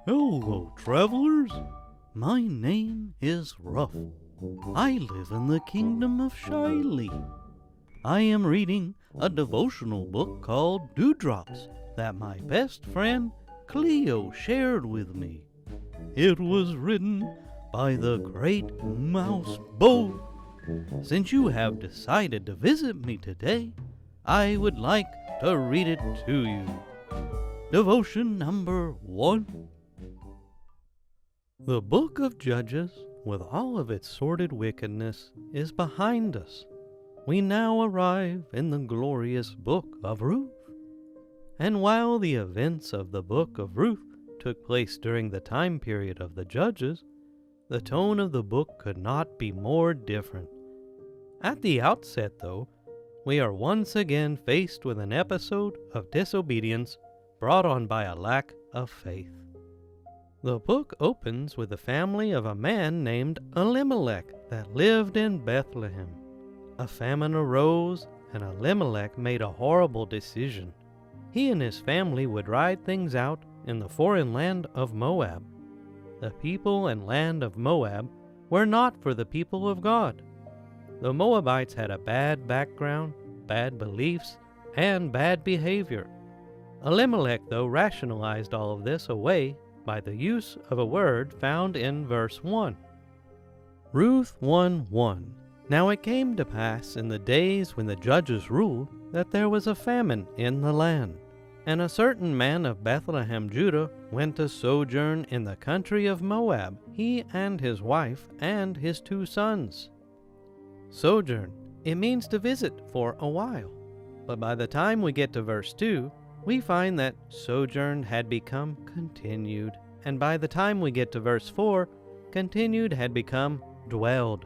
Hello, travelers. My name is Ruff. I live in the kingdom of Shiley. I am reading a devotional book called Dewdrops that my best friend Cleo shared with me. It was written by the great Mouse Bo. Since you have decided to visit me today, I would like to read it to you. Devotion number 1. The book of Judges, with all of its sordid wickedness, is behind us. We now arrive in the glorious book of Ruth. And while the events of the book of Ruth took place during the time period of the Judges, the tone of the book could not be more different. At the outset, though, we are once again faced with an episode of disobedience brought on by a lack of faith. The book opens with the family of a man named Elimelech that lived in Bethlehem. A famine arose, and Elimelech made a horrible decision. He and his family would ride things out in the foreign land of Moab. The people and land of Moab were not for the people of God. The Moabites had a bad background, bad beliefs, and bad behavior. Elimelech, though, rationalized all of this away by the use of a word found in verse 1. Ruth 1:1. Now it came to pass in the days when the judges ruled that there was a famine in the land. And a certain man of Bethlehem, Judah, went to sojourn in the country of Moab, he and his wife and his 2 sons. Sojourn, it means to visit for a while. But by the time we get to verse 2, we find that sojourn had become continued. And by the time we get to verse 4, continued had become dwelled.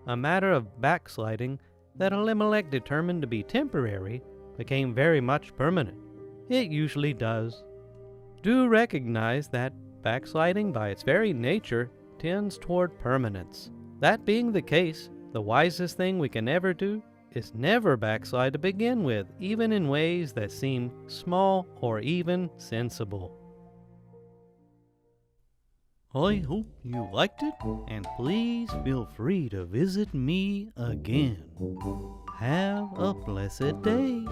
A matter of backsliding that Elimelech determined to be temporary became very much permanent. It usually does. Do recognize that backsliding by its very nature tends toward permanence. That being the case, the wisest thing we can ever do is never backslide to begin with, even in ways that seem small or even sensible. I hope you liked it, and please feel free to visit me again. Have a blessed day.